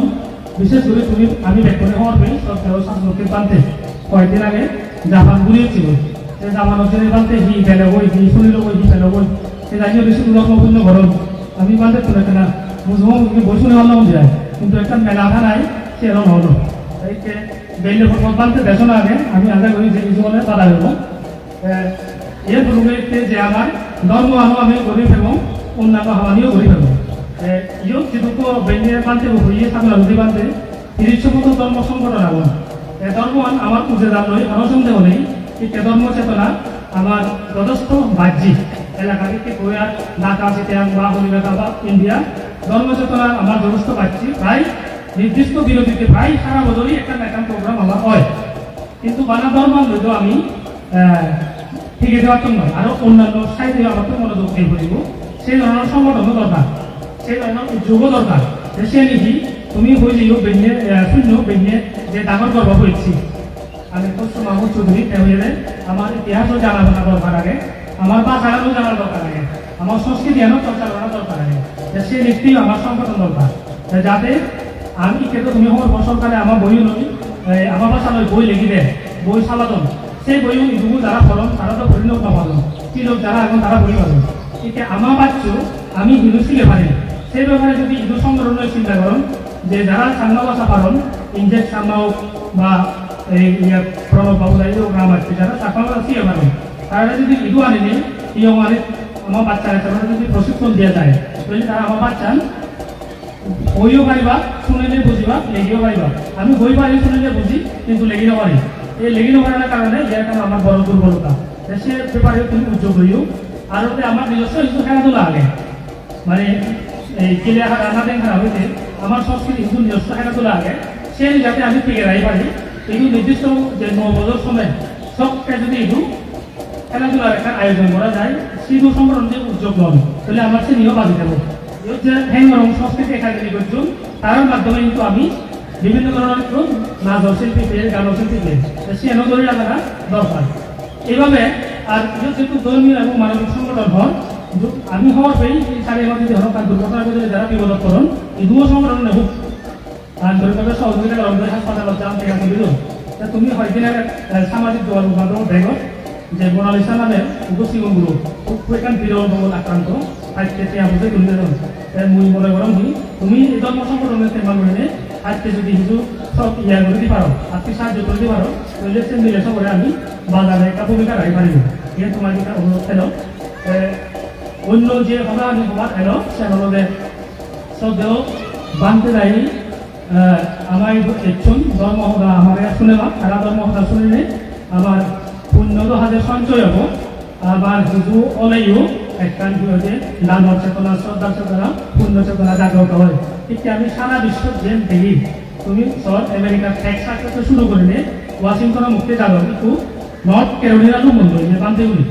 বিশেষ করে তুমি আমি বেতনে হওয়ার পেয়ে সব সাংস্কৃতিক প্রান্তে কয়েকদিন আগে জাপান ঘুরিয়েছিল সে জাপান অঞ্চলের প্রান্তে হি ফেলে বই হি শুনিল বই হি ফেলে বই সে জানিয়ে বেশি দুর্লভপূর্ণ গরম আমি বান্ধে তো না বুঝবো বই শুনে ভালো যায় কিন্তু একটা মেলা নাই সে এরকম হলো বেলে ফুটবল বানতে দেখো না আগে আমি আশা করি যে জীবনে বাধা দেবো এর পূর্বে যে আমার ধর্ম আমি গরিব এবং অন্যান্য হামানিও গরিব এবং ইও যেটুকু বেলে বানতে হইয়ে সামনে যদি বানতে ৩০ মতো ধর্ম সংগঠন আগুন ধর্ম আমার পুজো দান নয় আরো সন্দেহ নেই ঠিক ধর্ম চেতনা আমার যথেষ্ট বাহ্যিক এলাকা থেকে গোয়া ঢাকা চিটাং বা কলিকাতা বা ইন্ডিয়া ধর্ম চেতনা আমার যথেষ্ট বাহ্যিক প্রায় নির্দিষ্ট বিরতিতে প্রায় সারা বছরই একটা ম্যাকাম প্রোগ্রাম আমার হয় কিন্তু বানা ধর্ম হয়তো আমি ঠিক আছে পারতাম নয় আরও অন্যান্য সাইডে আমার তো মনোযোগ দিয়ে করিব সেই ধরনের সংগঠনও দরকার সেই ধরনের উদ্যোগও দরকার সে নাকি তুমি হইলেও বেঞ্জে শূন্য বেঞ্জে যে ডাঙর গর্ব হয়েছি আমি কষ্ট মাহমুদ চৌধুরী হয়ে আমার ইতিহাসও জানা দরকার আগে আমার ভাষাও জানার দরকার আগে আমার সংস্কৃতি আরও চর্চা করার দরকার আগে সে নিশ্চয়ই আমার সংগঠন দরকার যাতে আমি কিন্তু তুমি আমার সরকারে আমার বইও নই আমার ভাষা নয় বই লিখি দেয় বই সালাদন সেই বইও ইদুগুলো যারা ফলন তারা তো পরিণত পাবো কি লোক যারা এখন তারা বই পাবো এটা আমার বাচ্চ আমি ইদু শিখে পারি সেই ব্যাপারে যদি ইদু সংগঠনের চিন্তা করেন যে যারা সাংমা ভাষা পারেন ইংরেজ সাংমাও বা এই প্রণব বাবু গ্রাম আছে যারা সাংমা ভাষা শিখে পারেন তারা যদি ইদু আনেনি ইও মানে আমার বাচ্চারা তারা যদি প্রশিক্ষণ দেওয়া যায় তাহলে তারা আমার বাচ্চা বইও পারিবা শুনিলে বুঝিবা লেগিও পারিবা আমি বই পারি শুনিলে বুঝি কিন্তু লেগি নপারি এই লেগি নপারার কারণে যার কারণে আমার বড় দুর্বলতা সে ব্যাপারে তুমি উদ্যোগ হইও আর আমার নিজস্ব কিছু খেলাধুলা আগে মানে এই কেলিয়া রান্না দেন খারাপ হইতে আমার সংস্কৃতি কিন্তু নিজস্ব খেলাধুলা আগে সে যাতে আমি টিকে রাই পারি কিন্তু নির্দিষ্ট যে 9 বছর সময় সবটা যদি একটু খেলাধুলার একটা আয়োজন করা যায় শিশু সংগঠন যে উদ্যোগ নন তাহলে আমার সে নিয়েও বাজি দেবো যে হ্যাংরং সংস্কৃতি একাডেমি করছেন তার মাধ্যমে কিন্তু আমি বিভিন্ন ধরনের নাচ শিল্পী পেয়ে গান শিল্পী পেয়ে সে ধরে রাখাটা দরকার এইভাবে আর যেহেতু ধর্মীয় এবং মানবিক সংগঠন হন আমি হওয়ার পেয়ে সাড়ে যদি হন তার দুর্ঘটনার ভিতরে যারা বিপদ করুন এই দুটো সংগঠন নেব আন্তরিকভাবে সহযোগিতা করেন হাসপাতালত যান থেকে আমি দিল তুমি হয়দিন সামাজিক যোগাযোগ মাধ্যম দেখো যে মোনালিসা নামে উপসিগুলো খুব বিরল আক্রান্ত আজকে বুঝে তুলতে মুই মনে করম তুমি এই ধর্ম সংগঠনের চেম্বার করে আজকে যদি কিছু সব ইয়া করে দিতে পারো আজকে সাহায্য করে দিতে পারো তাহলে সে মিলে করে আমি বাজারে একটা ভূমিকা রাখি পারিব ইয়ে তোমার যেটা অনুরোধ এলো অন্য যে হবা আমি হবার এলো সে হলো যে সদেও বানতে যাই আমার একজন ধর্মহদা আমার শুনেবা তারা ধর্মহদা শুনিলে আমার পুণ্য হাজার সঞ্চয় হবো আমার হিজু অলেও একখান যে দানব চেতনা শ্রদ্ধা চেতনা পূর্ণ চেতনা জাগ্রত হয়। ঠিক আমি সারা বিশ্ব যেন দেখি তুমি সব আমেরিকার টেক্সাস থেকে শুরু করে নিয়ে ওয়াশিংটনের মুক্তি যাবে কিন্তু নর্থ ক্যারোলিনারও বন্ধ যে বান্তিগুলি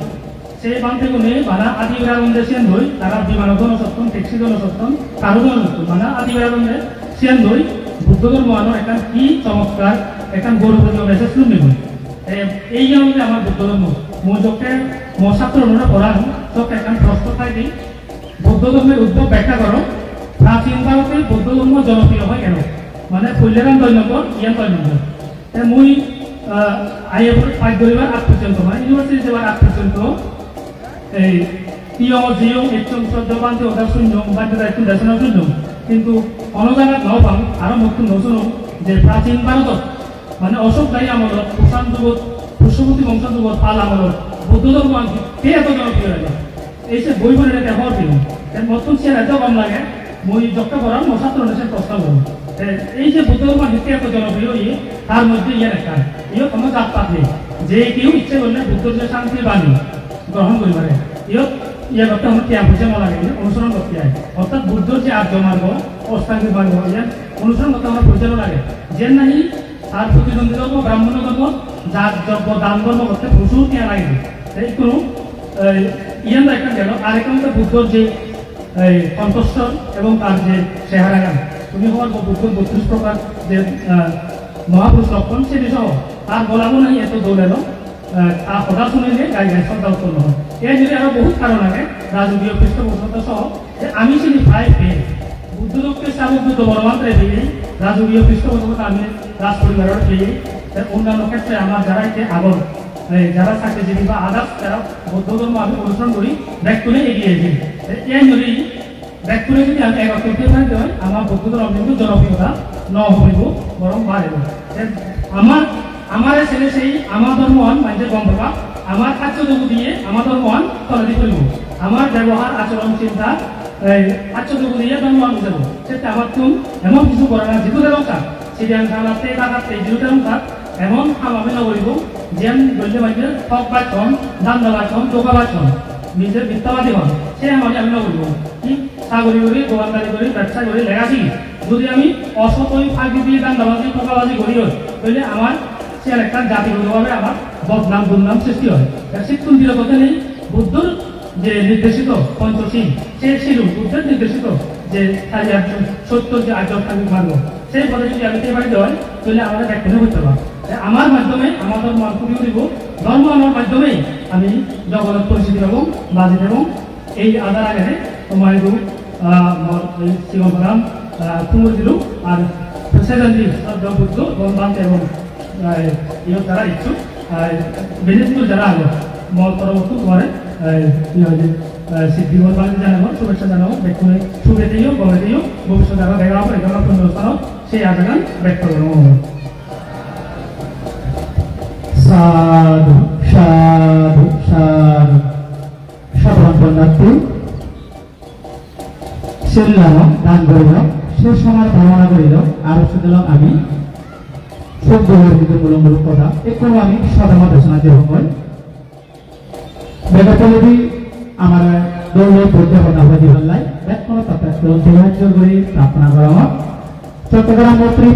সেই বান্তিগুলি মানে আদিবেরাবন্ধে সেন ধই তারা বিমান জনসত্তম ট্যাক্সি জনসত্তম কারো জনসত্তম মানে আদিবেরাবন্ধে সেন ধই বুদ্ধ ধর্ম আনোর একটা কি চমৎকার একটা গৌরবতীয় মেসেজ শুনবে এই কারণে আমার বুদ্ধ ধর্ম মই যকে মোৰ ছাত্র অনুরা পড়ান চোখে একটা প্রশ্ন খাই দিই বৌদ্ধ ধর্মের উদ্ভব ব্যাখ্যা করো প্রাচীন ভারতে বৌদ্ধ ধর্ম জনপ্রিয় হয় কেন মানে পল্লেরাম 2 নম্বর ইয়ান 2 নম্বর মুই আইএ পাঁচ ধরিবার 8 পর্যন্ত মানে ইউনিভার্সিটি যাবার 8 পর্যন্ত এই তিয় জিও একচম শ্রদ্ধাবান্তি ওটা শূন্য বাধ্য দায়িত্ব দেশনা শূন্য কিন্তু অনজানাত নাও পাম আরো নতুন নতুন যে প্রাচীন ভারতত মানে অশোকদায়ী আমলত কুষাণ যুগত পুষ্যপতি বংশ যুগত পাল আমলত বৌদ্ধ ধর্ম কে এত জনপ্রিয় লাগে এই যে বই বলে এটা হওয়ার দিন নতুন সে এত কম লাগে মই যক্ত করার মোৰ ছাত্র নেশন প্রশ্ন করো এই যে বুদ্ধ ধর্ম কে এত জনপ্রিয় তার মধ্যে ইয়ার একটা ইয়ে কোনো জাত পাত নেই যে কেউ ইচ্ছে করলে বুদ্ধর যে শান্তির বাণী গ্রহণ করি পারে ইয়ে করতে আমার কে বুঝে মনে লাগে অনুসরণ করতে হয় অর্থাৎ বুদ্ধর যে আর্য মার্গ অষ্টাঙ্গিক মার্গ ইয়ার অনুসরণ করতে আমার পরিচালনা লাগে যে নাহি তার প্রতিদ্বন্দ্বী ধর্ম ব্রাহ্মণ ধর্ম যার যজ্ঞ দান ধর্ম করতে প্রচুর কেয়া লাগে এই কোনো ইয়ান একটা গেল আর একটা বুদ্ধর যে কণ্ঠস্বর এবং তার যে চেহারা গান তুমি হওয়ার বুদ্ধর 32 প্রকার যে মহাপুরুষ লক্ষণ সেটি সহ তার বলাবো নাই এত দৌড়েলো তা কথা শুনিলে গাই গাই শ্রদ্ধা উৎপন্ন হয় এর যদি আরো বহুত কারণ আগে রাজকীয় পৃষ্ঠপোষকতা সহ যে আমি চিনি প্রায় পেয়ে বুদ্ধলোককে চাবুক বুদ্ধ বলমাত্রে পেয়ে রাজকীয় পৃষ্ঠপোষকতা আমি রাজ পরিবারের পেয়ে অন্যান্য ক্ষেত্রে আমার যারা এতে আগর যারা চাকরিজীবী বা আদার্স যারা বৌদ্ধ ধর্ম আমি অনুসরণ করি ব্যাক করে এগিয়ে যাই এই যদি ব্যাক করে যদি আমি একত্রিত থাকতে হয় আমার বৌদ্ধ ধর্ম কিন্তু জনপ্রিয়তা ন হইব বরং বাড়িব আমার ছেলে সেই আমার ধর্মহান মাইজে গম পাবা আমার খাদ্যযোগ্য দিয়ে আমার ধর্মহান তলাদি করিব আমার ব্যবহার আচরণ চিন্তা খাদ্যযোগ্য দিয়ে ধর্মহান বুঝাবো সেটা আমার তুম এমন কিছু করে না যেহেতু দেব থাক সিরিয়ান খাওয়াতে টাকাতে যেহেতু থাক এমন কাম আমি নকরিব যেন বলতে পারি ঠক বাচন দান বাচন টোকা বাচন নিজের মিথ্যাবাদী হন সে আমি নকরিব কি চাকরি করি দোকানদারি করি ব্যবসা করি লেখাছি যদি আমি অসতই ফাঁকি দিয়ে দান্দাবাজি টোকাবাজি করি তাহলে আমার সে একটা জাতিগতভাবে আমার বদনাম দুর্নাম সৃষ্টি হয় শিক্ষণ দিলে কথা নেই বুদ্ধর যে নির্দেশিত পঞ্চশীল সে ছিল বুদ্ধের নির্দেশিত যে সত্য যে আধ্যাত্মিক মার্গ সেই পথে যদি আমি বাড়িতে হয় তাহলে আমাদের ব্যাখ্যা করতে পারবো আমার মাধ্যমে আমার ধর্ম ফুটিয়ে দিব ধর্ম আমার মাধ্যমেই আমি জগন্নাথ পরিচিতি এবং বাজিত এবং এই আধার আগে তোমার শিবরাম তুমুর দিল আর সেজনজি বুদ্ধ বন্ধ এবং যারা ইচ্ছুক বিদেশগুলো যারা আলো মল পরবর্তী করে সিদ্ধি বাড়িতে জানাবো শুভেচ্ছা জানাবো ব্যক্তি শুভেতেও গবেতেও ভবিষ্যৎ যারা দেখা হবে এটা পুনরুস্থান সেই আবেদন ব্যক্ত করবো সাধু সাধু সাধু সাধারণ বন্যার্থী সেল্লাম দান করিল সে সময় ধারণা করিল আরো শুনলাম আমি সব মূলমূল কথা একটু আমি সাধারণ দেশনা যে সময় বেগপল্লী আমার দৌড়ে পড়তে কথা হয়ে দিবার লাই এক কোনো তাতে সাহায্য করি প্রার্থনা করা চট্টগ্রাম মন্ত্রী